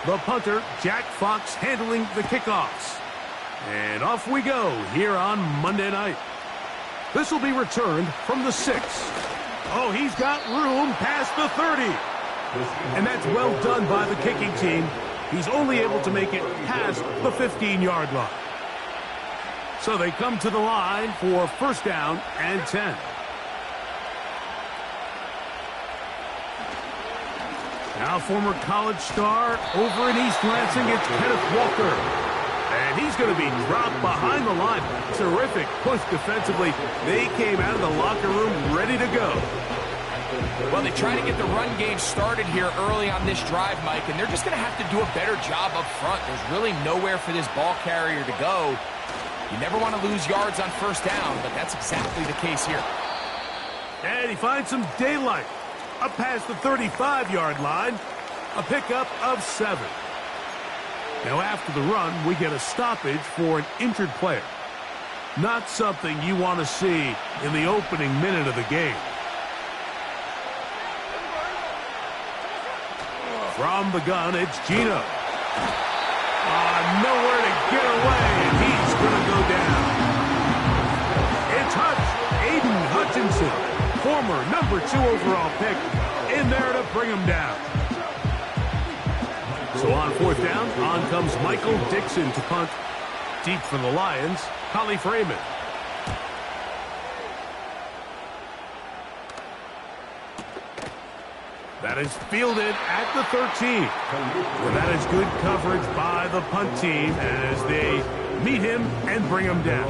The punter, Jack Fox, handling the kickoffs. And off we go here on Monday night. This will be returned from the 6. Oh, he's got room past the 30. And that's well done by the kicking team. He's only able to make it past the 15-yard line. So they come to the line for first down and 10. Now former college star over in East Lansing, it's Kenneth Walker. And he's going to be dropped behind the line. Terrific push defensively. They came out of the locker room ready to go. Well, they try to get the run game started here early on this drive, Mike, and they're just going to have to do a better job up front. There's really nowhere for this ball carrier to go. You never want to lose yards on first down, but that's exactly the case here. And he finds some daylight. Up past the 35-yard line, a pickup of 7. Now after the run, we get a stoppage for an injured player. Not something you want to see in the opening minute of the game. From the gun, it's Gino. Nowhere to get away, and he's going to go down. It's Hutch, Aiden Hutchinson. Former number 2 overall pick in there to bring him down. So on fourth down, on comes Michael Dixon to punt. Deep for the Lions, Collie Freeman. That is fielded at the 13. And that is good coverage by the punt team as they meet him and bring him down.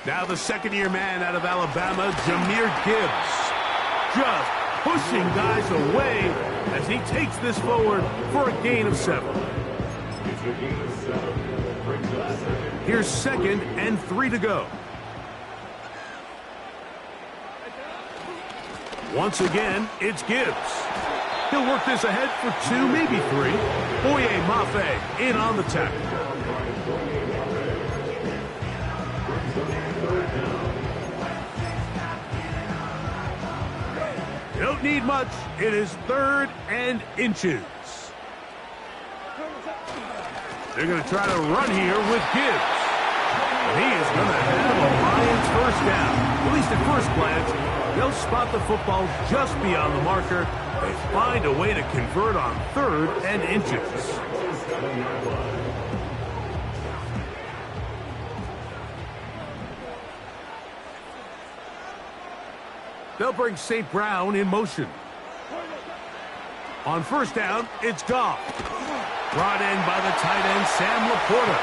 Now the second-year man out of Alabama, Jahmyr Gibbs, just pushing guys away as he takes this forward for a gain of 7. Here's 2nd and 3 to go. Once again, it's Gibbs. He'll work this ahead for 2, maybe 3. Boye Mafe in on the tackle. You don't need much. It is 3rd and inches. They're going to try to run here with Gibbs. And he is going to have a Lions first down. At least at first glance, they'll spot the football just beyond the marker. They find a way to convert on 3rd and inches. They'll bring St. Brown in motion. On first down, it's Goff. Brought in by the tight end, Sam Laporta.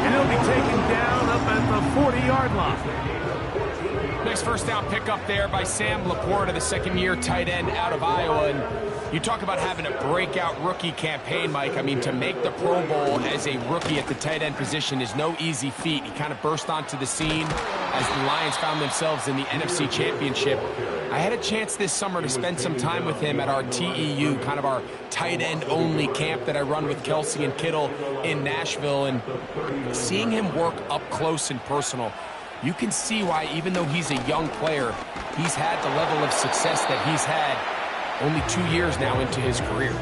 And he'll be taken down up at the 40-yard line. Nice first down pickup there by Sam Laporta, the second-year tight end out of Iowa. And you talk about having a breakout rookie campaign, Mike. I mean, to make the Pro Bowl as a rookie at the tight end position is no easy feat. He kind of burst onto the scene as the Lions found themselves in the NFC Championship. I had a chance this summer to spend some time with him at our TEU, kind of our tight end only camp that I run with Kelsey and Kittle in Nashville. And seeing him work up close and personal, you can see why, even though he's a young player, he's had the level of success that he's had only 2 years now into his career.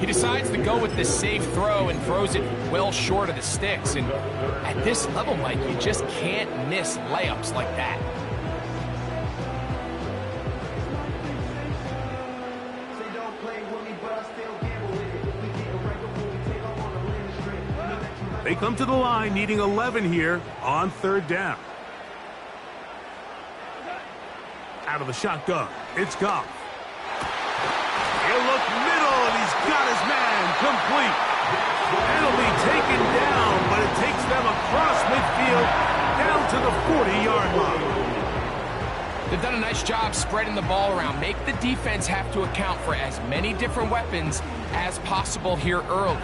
He decides to go with the safe throw and throws it well short of the sticks. And at this level, Mike, you just can't miss layups like that. They come to the line needing 11 here on 3rd down. Out of the shotgun, it's Goff. He'll look middle, and he's got his man complete. It'll be taken down, but it takes them across midfield down to the 40-yard line. They've done a nice job spreading the ball around. Make the defense have to account for as many different weapons as possible here early.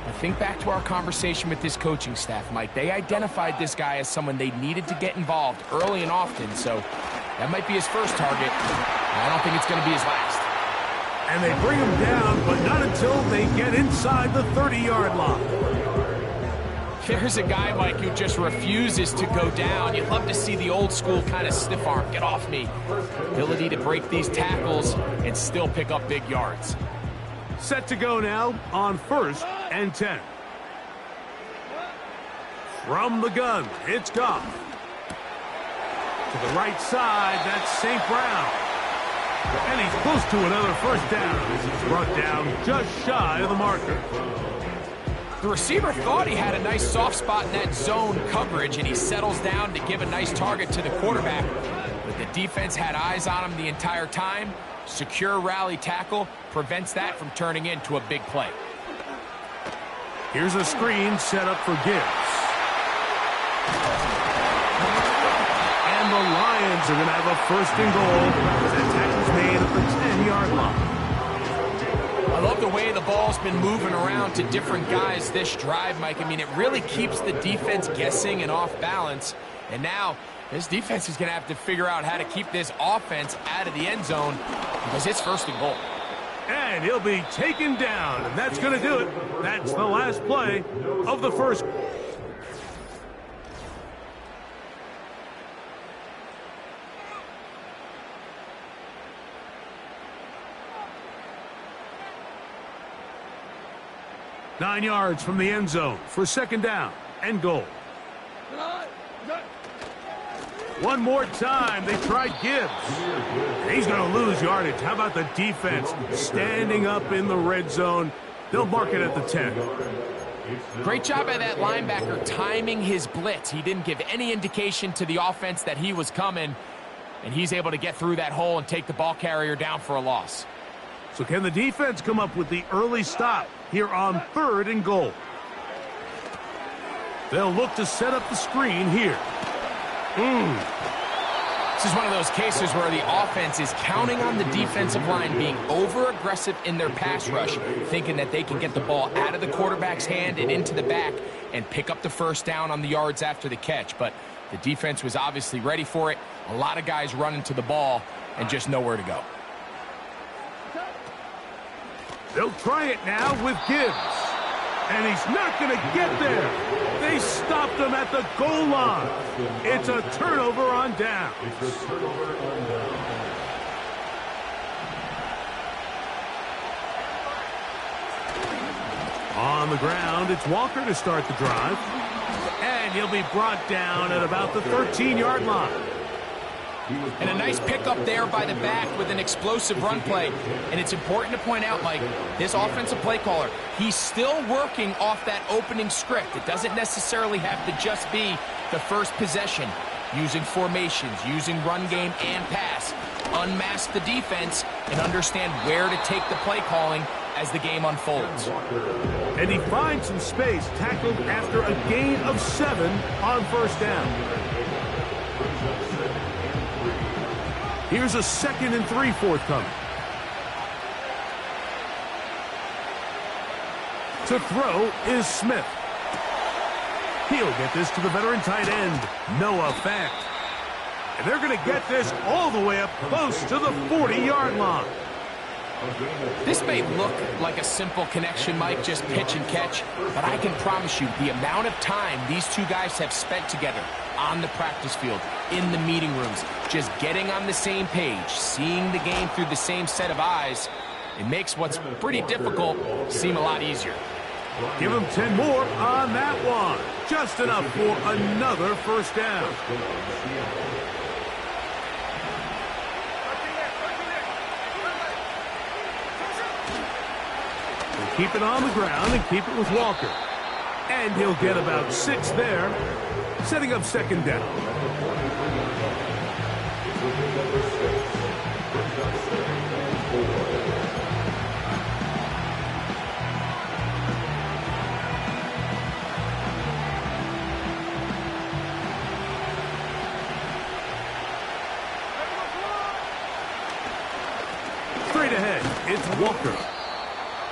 But think back to our conversation with this coaching staff, Mike. They identified this guy as someone they needed to get involved early and often, so that might be his first target. I don't think it's going to be his last. And they bring him down, but not until they get inside the 30-yard line. There's a guy, Mike, who just refuses to go down. You'd love to see the old school kind of stiff arm, get off me. Ability to break these tackles and still pick up big yards. Set to go now on 1st and 10. From the gun, it's Goff. To the right side, that's St. Brown. And he's close to another first down as he's brought down just shy of the marker. The receiver thought he had a nice soft spot in that zone coverage, and he settles down to give a nice target to the quarterback. But the defense had eyes on him the entire time. Secure rally tackle prevents that from turning into a big play. Here's a screen set up for Gibbs. And the Lions are going to have a 1st and goal as that tackle's made at the 10-yard line. I love the way the ball's been moving around to different guys this drive, Mike. I mean, it really keeps the defense guessing and off balance. And now this defense is going to have to figure out how to keep this offense out of the end zone because it's 1st and goal. And he'll be taken down, and that's going to do it. That's the last play of the first. Nine yards from the end zone for 2nd down and goal. One more time, they tried Gibbs. He's going to lose yardage. How about the defense standing up in the red zone? They'll mark it at the 10. Great job by that linebacker timing his blitz. He didn't give any indication to the offense that he was coming, and he's able to get through that hole and take the ball carrier down for a loss. So can the defense come up with the early stop here on 3rd and goal? They'll look to set up the screen here. This is one of those cases where the offense is counting on the defensive line being over-aggressive in their pass rush, thinking that they can get the ball out of the quarterback's hand and into the back and pick up the 1st down on the yards after the catch. But the defense was obviously ready for it. A lot of guys running to the ball and just nowhere to go. They'll try it now with Gibbs. And he's not going to get there. They stopped him at the goal line. It's a turnover on down. On the ground, it's Walker to start the drive. And he'll be brought down at about the 13-yard line. And a nice pickup there by the back with an explosive run play. And it's important to point out, Mike, this offensive play caller, he's still working off that opening script. It doesn't necessarily have to just be the first possession. Using formations, using run game and pass. Unmask the defense and understand where to take the play calling as the game unfolds. And he finds some space, tackled after a gain of 7 on 1st down. Here's a 2nd and 3 forthcoming. To throw is Smith. He'll get this to the veteran tight end, Noah Fant. And they're going to get this all the way up close to the 40-yard line. This may look like a simple connection, Mike, just pitch and catch, but I can promise you the amount of time these two guys have spent together on the practice field, in the meeting rooms, just getting on the same page, seeing the game through the same set of eyes, it makes what's pretty difficult seem a lot easier. Give him 10 more on that one. Just enough for another 1st down. Keep it on the ground and keep it with Walker. And he'll get about 6 there, setting up 2nd down. Straight ahead, it's Walker.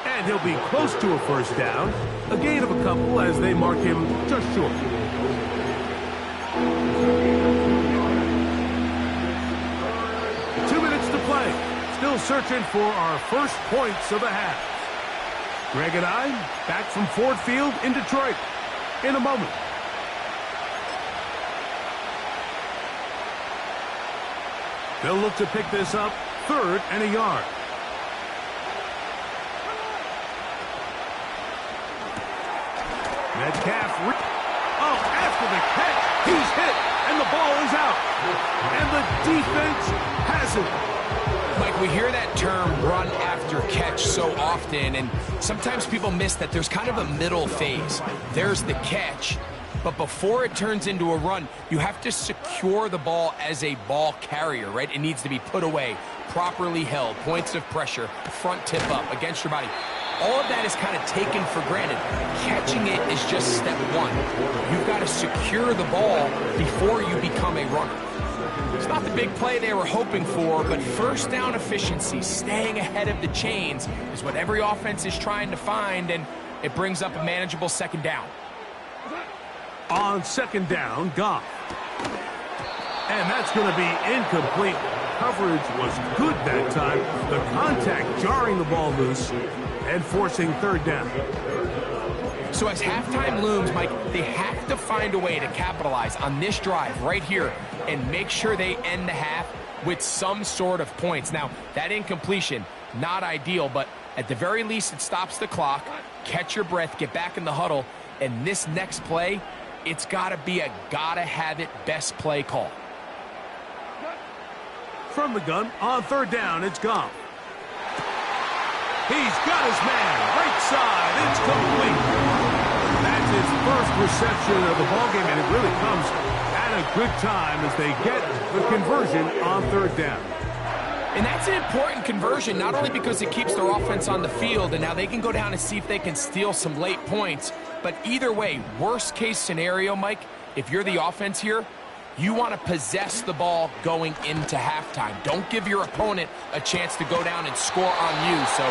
And he'll be close to a 1st down. A gain of a couple as they mark him just short. Two minutes to play. Still searching for our first points of the half. Greg and I back from Ford Field in Detroit in a moment. They'll look to pick this up 3rd and a yard. Metcalf. After the catch, he's hit, and the ball is out. And the defense has it. Mike, we hear that term run after catch so often, and sometimes people miss that there's kind of a middle phase. There's the catch, but before it turns into a run, you have to secure the ball as a ball carrier, right? It needs to be put away, properly held, points of pressure, front tip up against your body. All of that is kind of taken for granted. Catching it is just step one. You've got to secure the ball before you become a runner. It's not the big play they were hoping for, but first down efficiency, staying ahead of the chains, is what every offense is trying to find, and it brings up a manageable 2nd down. On 2nd down, Goff. And that's going to be incomplete. Coverage was good that time. The contact jarring the ball loose and forcing 3rd down. So as halftime looms, Mike, they have to find a way to capitalize on this drive right here and make sure they end the half with some sort of points. Now, that incompletion, not ideal, but at the very least it stops the clock. Catch your breath, get back in the huddle, and this next play, it's got to be a gotta-have-it best play call. From the gun, on 3rd down, it's Goff. He's got his man, right side, it's complete. That's his first reception of the ballgame, and it really comes at a good time as they get the conversion on 3rd down. And that's an important conversion, not only because it keeps their offense on the field, and now they can go down and see if they can steal some late points, but either way, worst case scenario, Mike, if you're the offense here, you want to possess the ball going into halftime. Don't give your opponent a chance to go down and score on you. So,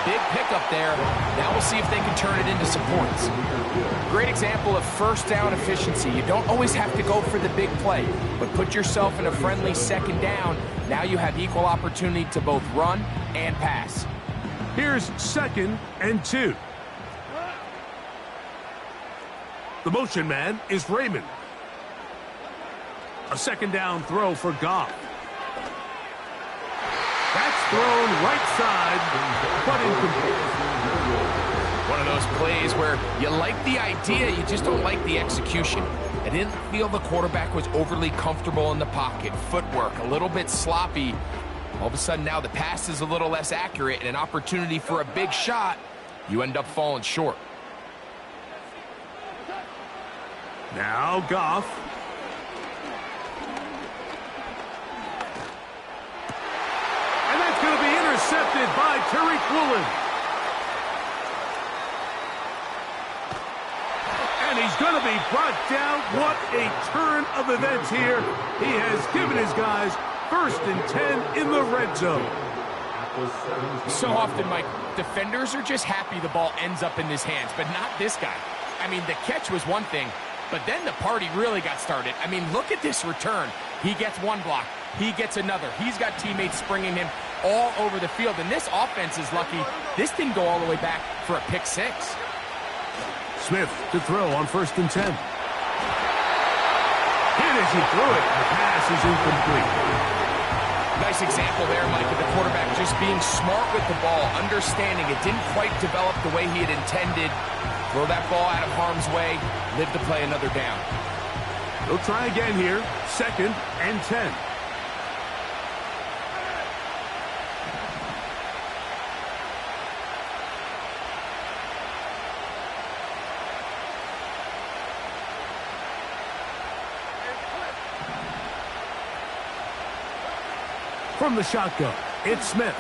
big pickup there. Now we'll see if they can turn it into some points. Great example of first down efficiency. You don't always have to go for the big play, but put yourself in a friendly 2nd down. Now you have equal opportunity to both run and pass. Here's 2nd and 2. The motion man is Raymond. A 2nd down throw for Goff. That's thrown right side, but incomplete. One of those plays where you like the idea, you just don't like the execution. I didn't feel the quarterback was overly comfortable in the pocket. Footwork, a little bit sloppy. All of a sudden now the pass is a little less accurate and an opportunity for a big shot. You end up falling short. Now Goff. And that's going to be intercepted by Tariq Woolen. And he's going to be brought down. What a turn of events here. He has given his guys 1st and 10 in the red zone. So often, Mike, defenders are just happy the ball ends up in his hands, but not this guy. I mean, the catch was one thing, but then the party really got started. I mean, look at this return. He gets one block. He gets another. He's got teammates springing him all over the field, and this offense is lucky this didn't go all the way back for a pick 6. Smith to throw on 1st and 10. Hit as he threw it. The pass is incomplete. Nice example there, Mike, of the quarterback just being smart with the ball, understanding it didn't quite develop the way he had intended. Throw that ball out of harm's way, live to play another down. They'll try again here. 2nd and 10. From the shotgun, it's Smith.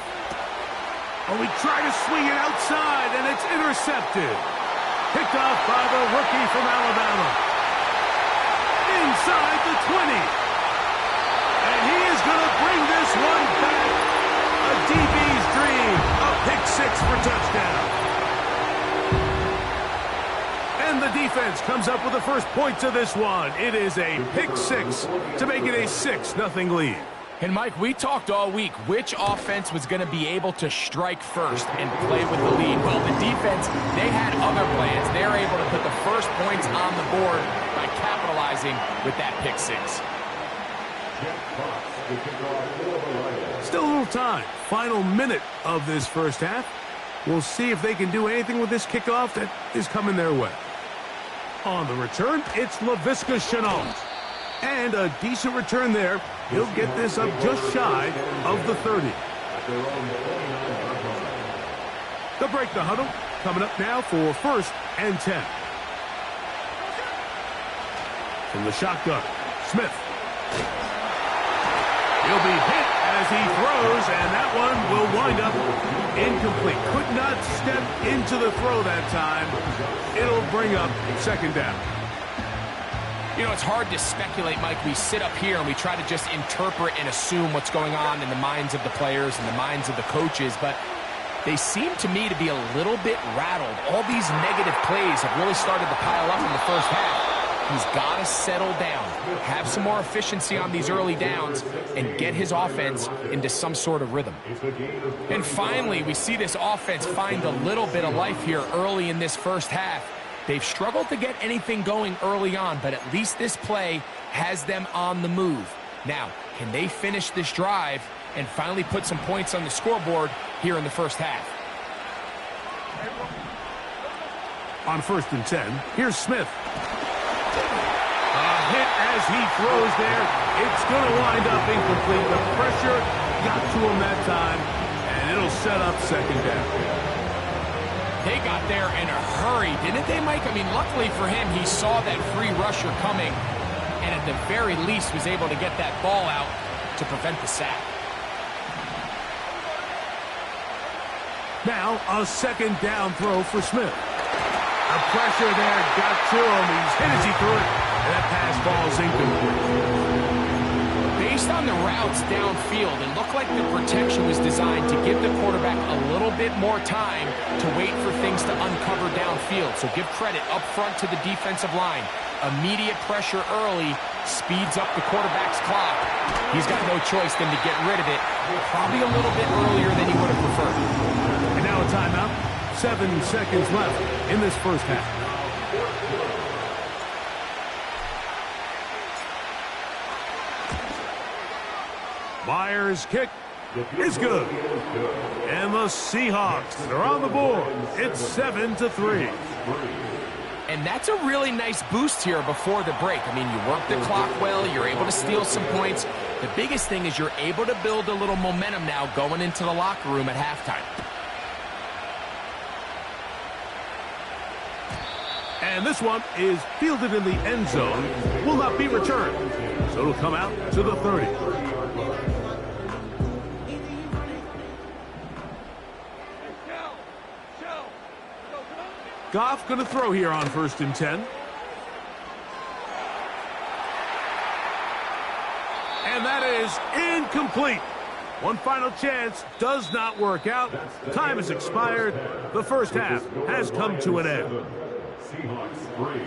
Oh, he tried to swing it outside, and it's intercepted. Picked off by the rookie from Alabama. Inside the 20. And he is going to bring this one back. A DB's dream. A pick 6 for touchdown. And the defense comes up with the first points of this one. It is a pick 6 to make it a 6-0 lead. And Mike, we talked all week which offense was going to be able to strike first and play with the lead. Well, the defense, they had other plans. They're able to put the first points on the board by capitalizing with that pick six. Still a little time. Final minute of this first half. We'll see if they can do anything with this kickoff that is coming their way. On the return, it's Laviska Shenault. And a decent return there. He'll get this up just shy of the 30. They'll break the huddle. Coming up now for 1st and 10. From the shotgun, Smith. He'll be hit as he throws, and that one will wind up incomplete. Could not step into the throw that time. It'll bring up 2nd down. You know, it's hard to speculate, Mike. We sit up here and we try to just interpret and assume what's going on in the minds of the players and the minds of the coaches, but they seem to me to be a little bit rattled. All these negative plays have really started to pile up in the first half. He's got to settle down, have some more efficiency on these early downs, and get his offense into some sort of rhythm. And finally, we see this offense find a little bit of life here early in this first half. They've struggled to get anything going early on, but at least this play has them on the move. Now, can they finish this drive and finally put some points on the scoreboard here in the first half? On 1st and 10, here's Smith. Hit as he throws there. It's going to wind up incomplete. The pressure got to him that time, and it'll set up 2nd down. They got there in a hurry, didn't they, Mike? I mean, luckily for him, he saw that free rusher coming, and at the very least was able to get that ball out to prevent the sack. Now, a 2nd down throw for Smith. The pressure there got to him. He's hit as he threw it. And that pass ball's incomplete. Based on the routes downfield, it looked like the protection was designed to give the quarterback a little bit more time to wait for things to uncover downfield. So give credit up front to the defensive line. Immediate pressure early speeds up the quarterback's clock. He's got no choice than to get rid of it, probably a little bit earlier than he would have preferred. And now a timeout. 7 seconds left in this first half. Myers' kick is good. And the Seahawks are on the board. It's 7-3. And that's a really nice boost here before the break. I mean, you work the clock well. You're able to steal some points. The biggest thing is you're able to build a little momentum now going into the locker room at halftime. And this one is fielded in the end zone. Will not be returned. So it'll come out to the 30. Goff going to throw here on 1st and 10. And that is incomplete. One final chance does not work out. Time has expired. The first half has come to an end. Seahawks 3.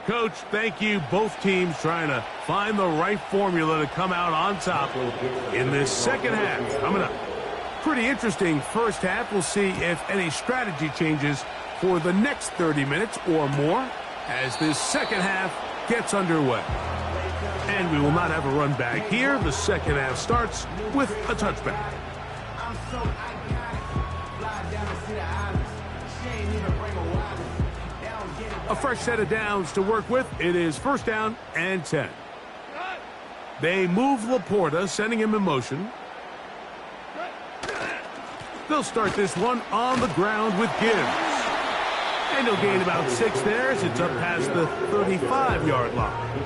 Coach, thank you. Both teams trying to find the right formula to come out on top in this second half. Coming up. Pretty interesting first half. We'll see if any strategy changes for the next 30 minutes or more as this second half gets underway. And we will not have a run back here. The second half starts with a touchback. A fresh set of downs to work with. It is 1st down and 10. They move Laporta, sending him in motion. They'll start this one on the ground with Gibbs. And he'll gain about 6 there as it's up past the 35-yard line.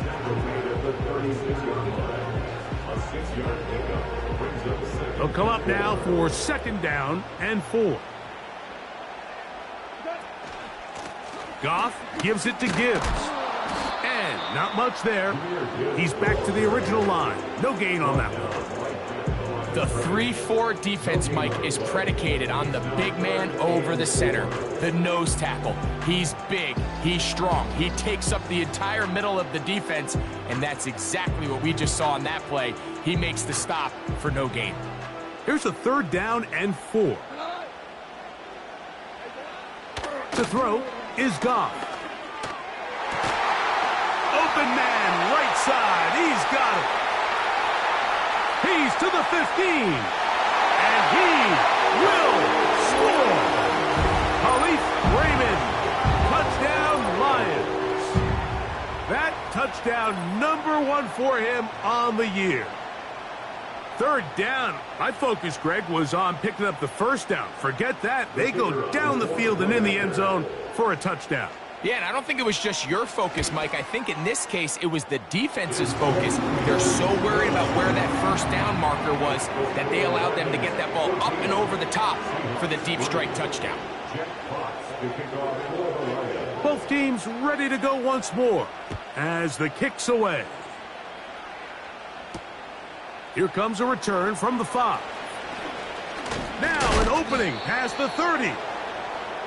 They'll come up now for 2nd down and 4. Goff gives it to Gibbs. And not much there. He's back to the original line. No gain on that one. The 3-4 defense, Mike, is predicated on the big man over the center, the nose tackle. He's big, he's strong, he takes up the entire middle of the defense, and that's exactly what we just saw on that play. He makes the stop for no gain. Here's a 3rd down and 4. To throw is Goff. Open man, right side. He's got it. He's to the 15. And he will score. Khalif Raymond. Touchdown, Lions. That touchdown #1 for him on the year. 3rd down, my focus, Greg, was on picking up the 1st down. Forget that. They go down the field and in the end zone for a touchdown. Yeah, and I don't think it was just your focus, Mike. I think in this case, it was the defense's focus. They're so worried about where that 1st down marker was that they allowed them to get that ball up and over the top for the deep strike touchdown. Both teams ready to go once more as the kick's away. Here comes a return from the 5. Now an opening past the 30.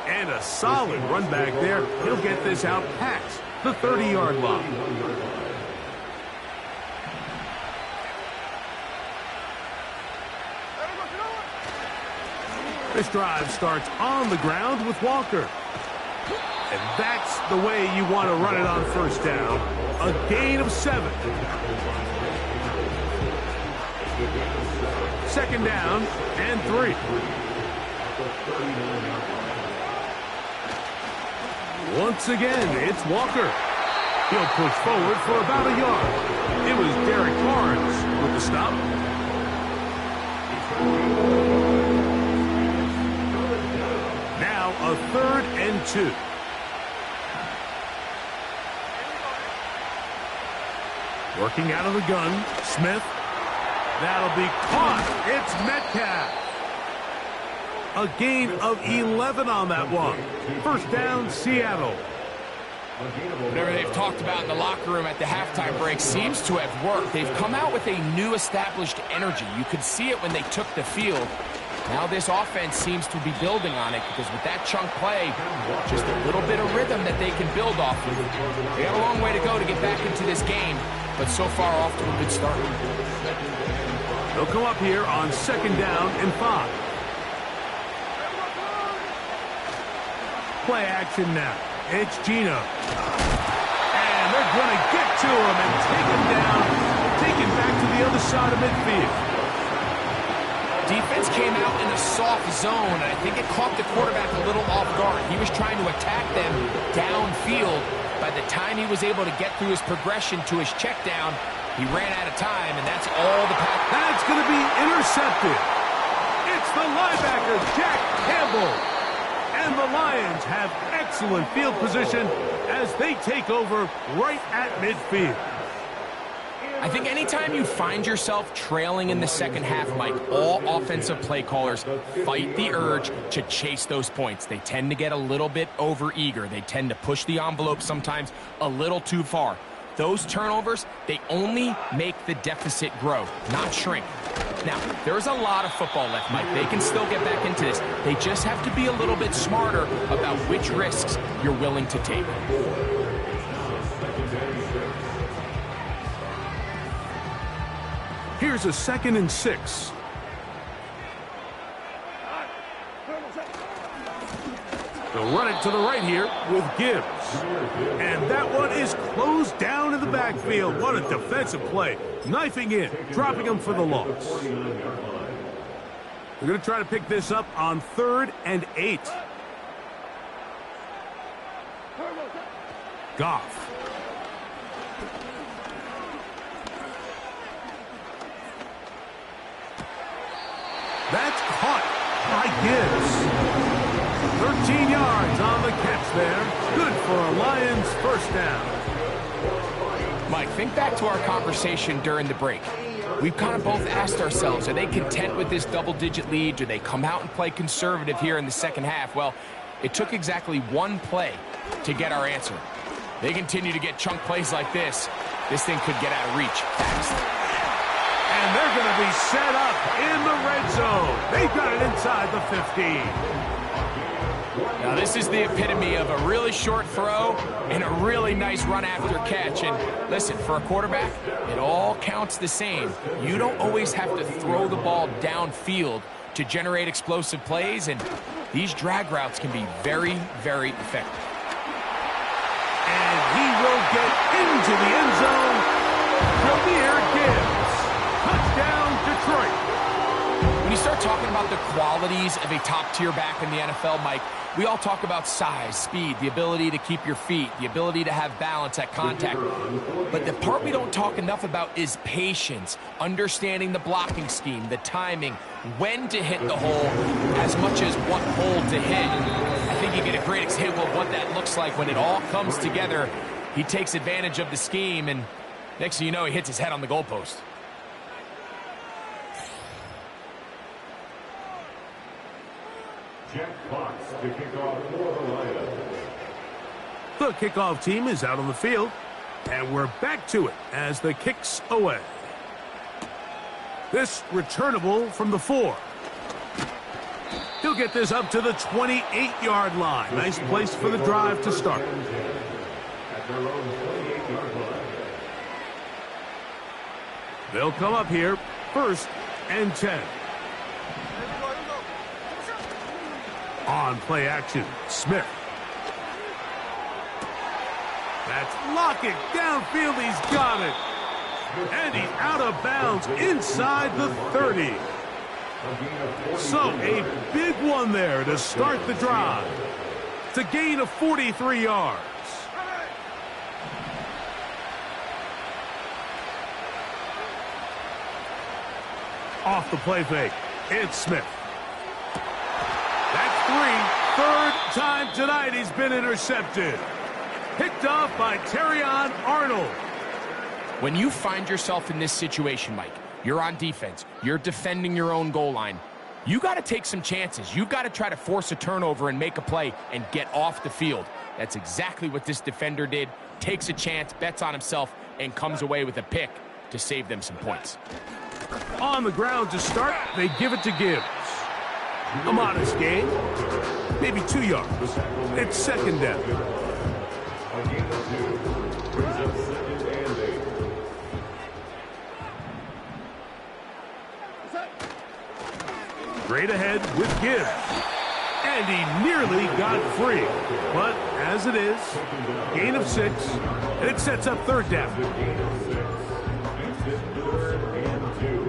And a solid run back there. He'll get this out past the 30-yard line. This drive starts on the ground with Walker. And that's the way you want to run it on 1st down. A gain of 7. 2nd down and 3. Once again, it's Walker. He'll push forward for about a yard. It was Derek Barnes with the stop. Now a 3rd and 2. Working out of the gun, Smith. That'll be caught. It's Metcalf. A gain of 11 on that one. 1st down, Seattle. Whatever they've talked about in the locker room at the halftime break seems to have worked. They've come out with a new established energy. You could see it when they took the field. Now this offense seems to be building on it because with that chunk play, just a little bit of rhythm that they can build off of. They got a long way to go to get back into this game, but so far off to a good start. They'll come up here on 2nd down and 5. Play action now. It's Gino. And they're going to get to him and take him down. Take him back to the other side of midfield. Defense came out in a soft zone, and I think it caught the quarterback a little off guard. He was trying to attack them downfield. By the time he was able to get through his progression to his check down, he ran out of time, and that's all the pass. That's going to be intercepted. It's the linebacker, Jack Campbell. And the Lions have excellent field position as they take over right at midfield. I think anytime you find yourself trailing in the 2nd half, Mike, all offensive play callers fight the urge to chase those points. They tend to get a little bit overeager. They tend to push the envelope sometimes a little too far. Those turnovers, they only make the deficit grow, not shrink. Now, there's a lot of football left, Mike. They can still get back into this. They just have to be a little bit smarter about which risks you're willing to take. Here's a 2nd and 6. They'll run it to the right here with Gibbs. And that one is closed down in the backfield. What a defensive play. Knifing in, dropping him for the loss. They're going to try to pick this up on 3rd and 8. Goff. That's caught by Gibbs. 13 yards on the catch there. Good for a Lions 1st down. Mike, think back to our conversation during the break. We've kind of both asked ourselves, are they content with this double-digit lead? Do they come out and play conservative here in the 2nd half? Well, It took exactly one play to get our answer. They continue to get chunk plays like this. This thing could get out of reach fast. And they're going to be set up in the red zone. They've got it inside the 15. Now, this is the epitome of a really short throw and a really nice run after catch. And listen, for a quarterback, it all counts the same. You don't always have to throw the ball downfield to generate explosive plays, and these drag routes can be very, very effective. And he will get into the end zone. Jameer Gibbs. Touchdown, Detroit. When you start talking about the qualities of a top-tier back in the NFL, Mike, we all talk about size, speed, the ability to keep your feet, the ability to have balance at contact. But the part we don't talk enough about is patience, understanding the blocking scheme, the timing, when to hit the hole, as much as what hole to hit. I think you get a great example of what that looks like when it all comes together. He takes advantage of the scheme, and next thing you know, he hits his head on the goalpost. Jack Fox to kick off for the Lions. The kickoff team is out on the field, and we're back to it as the kick's away. This returnable from the 4. He'll get this up to the 28-yard line. Nice place for the drive to start. At their own 28-yard line. They'll come up here, 1st and 10. On play action, Smith. That's Lockett downfield. He's got it. And he's out of bounds inside the 30. So a big one there to start the drive. It's a gain of 43 yards. Off the play fake, it's Smith. That's 3. Third time tonight he's been intercepted. Picked off by Terrion Arnold. When you find yourself in this situation, Mike, you're on defense, you're defending your own goal line, you got to take some chances. You've got to try to force a turnover and make a play and get off the field. That's exactly what this defender did. Takes a chance, bets on himself, and comes away with a pick to save them some points. On the ground to start, they give it to Gibbs. A modest gain, maybe 2 yards. It's 2nd down. A gain of 2 brings up 2nd and 8. Straight ahead with Gibbs. And he nearly got free. But as it is, gain of 6, and it sets up 3rd down. Gain of 6 makes it 3rd and 2.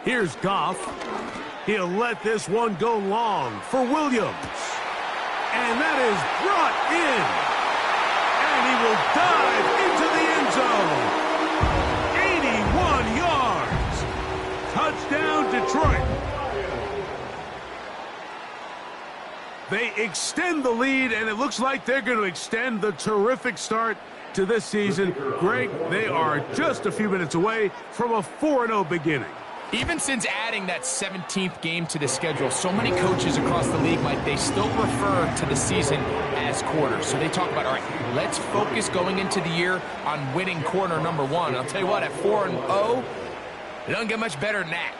Here's Goff. He'll let this one go long for Williams. And that is brought in. And he will dive into the end zone. 81 yards. Touchdown, Detroit. They extend the lead, and it looks like they're going to extend the terrific start to this season. Greg, they are just a few minutes away from a 4-0 beginning. Even since adding that 17th game to the schedule, so many coaches across the league, Mike, they still refer to the season as quarters. So they talk about, all right, let's focus going into the year on winning quarter number 1. I'll tell you what, at 4-0, it doesn't get much better than that.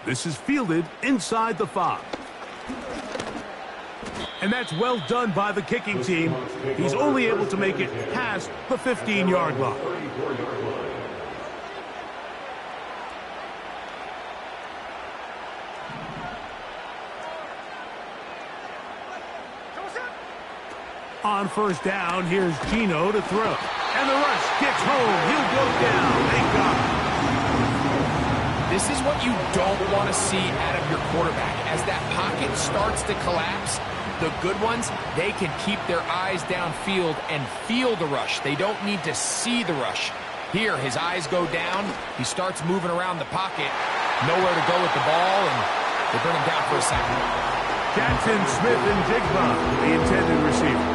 This is fielded inside the 5. And that's well done by the kicking team. He's only able to make it past the 15-yard line. On 1st down, here's Gino to throw. And the rush gets home. He'll go down. Thank God. This is what you don't want to see out of your quarterback. As that pocket starts to collapse, The good ones, they can keep their eyes downfield and feel the rush. They don't need to see the rush. Here, his eyes go down. He starts moving around the pocket. Nowhere to go with the ball, and they bring him down for a sack. Jackson, Smith, and Jigba, the intended receiver.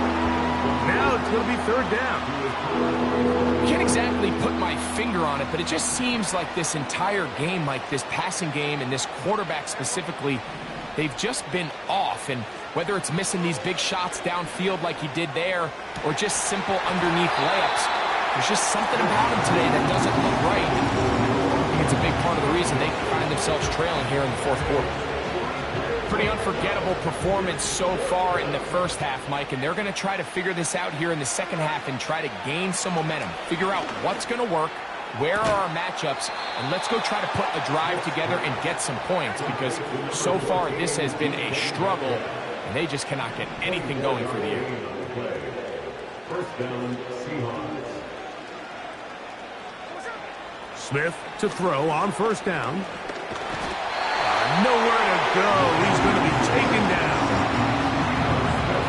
Now it's going to be third down. Can't exactly put my finger on it, but it just seems like this entire game, like this passing game and this quarterback specifically, they've just been off. And whether it's missing these big shots downfield like he did there or just simple underneath layups, there's just something about him today that doesn't look right. I think it's a big part of the reason they find themselves trailing here in the fourth quarter. Pretty unforgettable performance so far in the first half, Mike, and they're going to try to figure this out here in the second half and try to gain some momentum, figure out what's going to work, where are our matchups, and let's go try to put a drive together and get some points, because so far this has been a struggle, and they just cannot get anything going for the year. First down, Seahawks. Smith to throw on first down. Nowhere to go. He's going to be taken down.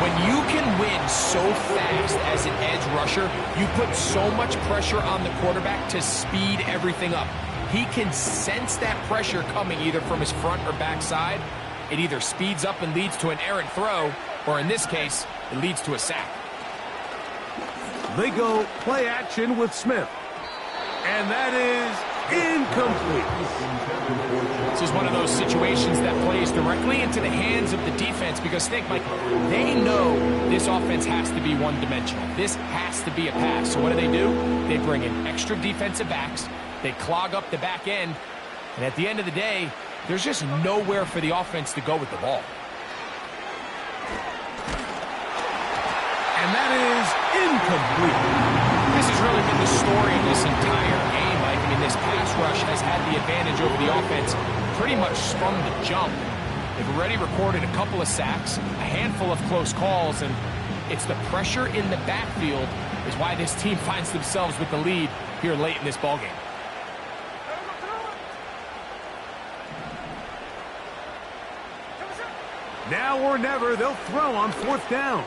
When you can win so fast as an edge rusher, you put so much pressure on the quarterback to speed everything up. He can sense that pressure coming either from his front or back side. It either speeds up and leads to an errant throw, or in this case, it leads to a sack. They go play action with Smith. And that is incomplete. This is one of those situations that plays directly into the hands of the defense, because think, Mike, they know this offense has to be one-dimensional. This has to be a pass. So what do? They bring in extra defensive backs. They clog up the back end. And at the end of the day, there's just nowhere for the offense to go with the ball. And that is incomplete. This has really been the story of this entire game, Mike. I mean, this pass rush has had the advantage over the offense pretty much from the jump. They've already recorded a couple of sacks, a handful of close calls, and it's the pressure in the backfield is why this team finds themselves with the lead here late in this ballgame. Now or never, they'll throw on fourth down.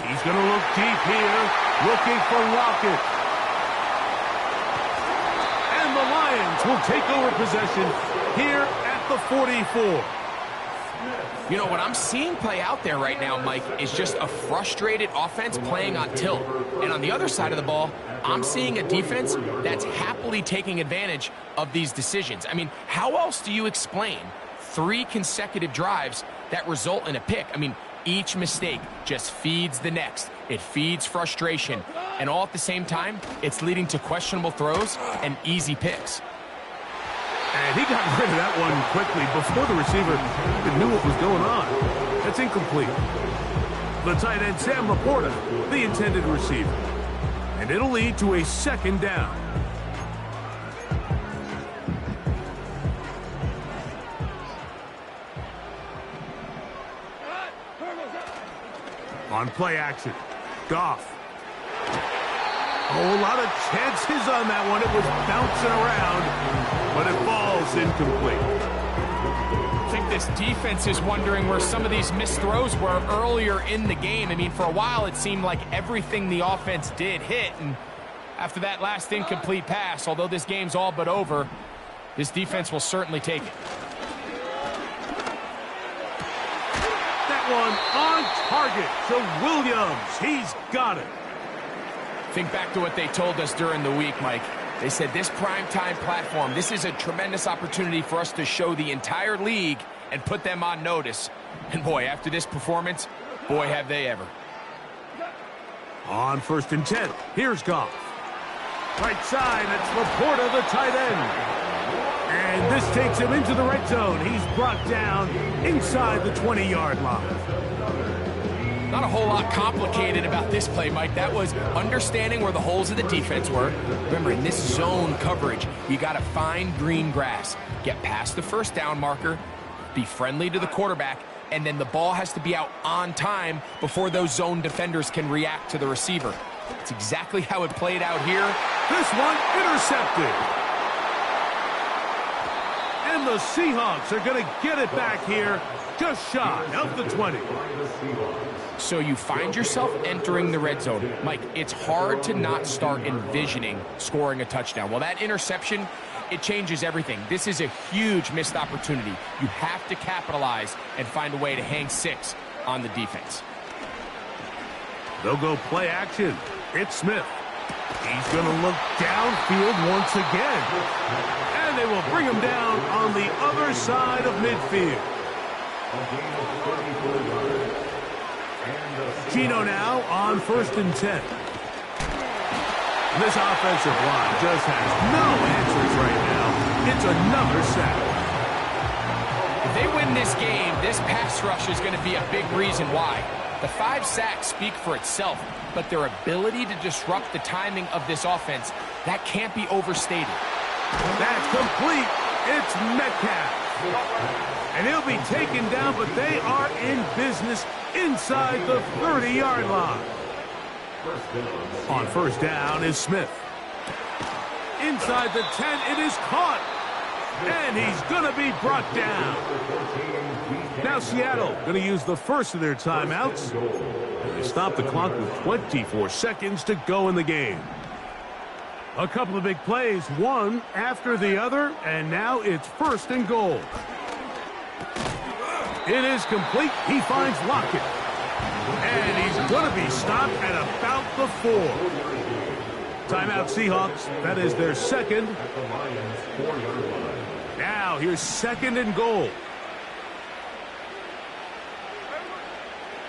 He's going to look deep here, looking for Lockett. And the Lions will take over possession here at the 44. You know, what I'm seeing play out there right now, Mike, is just a frustrated offense playing on tilt. And on the other side of the ball, I'm seeing a defense that's happily taking advantage of these decisions. I mean, how else do you explain 3 consecutive drives that result in a pick? I mean, each mistake just feeds the next. It feeds frustration. And all at the same time, it's leading to questionable throws and easy picks. And he got rid of that one quickly before the receiver even knew what was going on. That's incomplete. The tight end, Sam Laporta, the intended receiver. And it'll lead to a second down. On play action, Goff. Oh, a lot of chances on that one. It was bouncing around, but it falls incomplete. I think this defense is wondering where some of these missed throws were earlier in the game. I mean, for a while it seemed like everything the offense did hit, and after that last incomplete pass, although this game's all but over, this defense will certainly take it. One on target to Williams. He's got it. Think back to what they told us during the week, Mike. They said this primetime platform, this is a tremendous opportunity for us to show the entire league and put them on notice. And boy, after this performance, boy, have they ever. On 1st and 10, here's Goff. Right side, it's Laporta, the tight end. And this takes him into the red zone. He's brought down inside the 20-yard line. Not a whole lot complicated about this play, Mike. That was understanding where the holes of the defense were. Remember, in this zone coverage, you got to find green grass. Get past the first down marker, be friendly to the quarterback, and then the ball has to be out on time before those zone defenders can react to the receiver. It's exactly how it played out here. This one intercepted. And And the Seahawks are going to get it back here just shy of the 20. So you find yourself entering the red zone. Mike, it's hard to not start envisioning scoring a touchdown. Well, that interception, it changes everything. This is a huge missed opportunity. You have to capitalize and find a way to hang 6 on the defense. They'll go play action. It's Smith. He's going to look downfield once again. And they will bring him down on the other side of midfield. Gino now on 1st and 10. This offensive line just has no answers right now. It's another sack. If they win this game, this pass rush is going to be a big reason why. The 5 sacks speak for itself, but their ability to disrupt the timing of this offense, that can't be overstated. That's complete. It's Metcalf. And he'll be taken down, but they are in business inside the 30-yard line. On 1st down is Smith. Inside the 10, it is caught. And he's going to be brought down. Now Seattle going to use the first of their timeouts. They stop the clock with 24 seconds to go in the game. A couple of big plays, one after the other, and now it's 1st and goal. It is complete. He finds Lockett. And he's going to be stopped at about the 4. Timeout Seahawks. That is their second. Now here's 2nd and goal.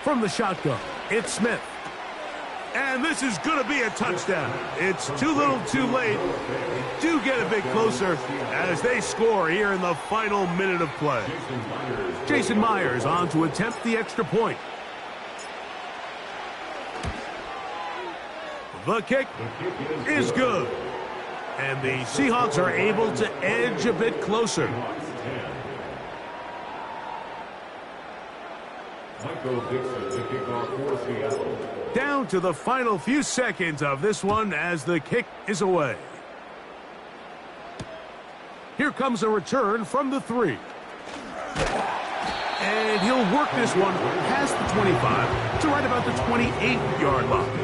From the shotgun, it's Smith. And this is going to be a touchdown. It's too little too late. Do get a bit closer as they score here in the final minute of play. Jason Myers on to attempt the extra point. The kick is good. And the Seahawks are able to edge a bit closer. Down to the final few seconds of this one as the kick is away. Here comes a return from the 3. And he'll work this one past the 25 to right about the 28-yard line.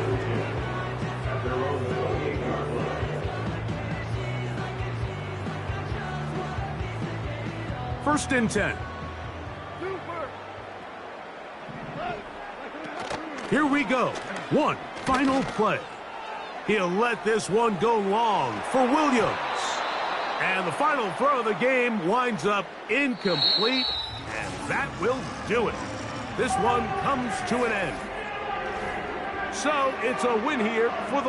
First and 10. Here we go. One final play. He'll let this one go long for Williams. And the final throw of the game winds up incomplete. And that will do it. This one comes to an end. So it's a win here for the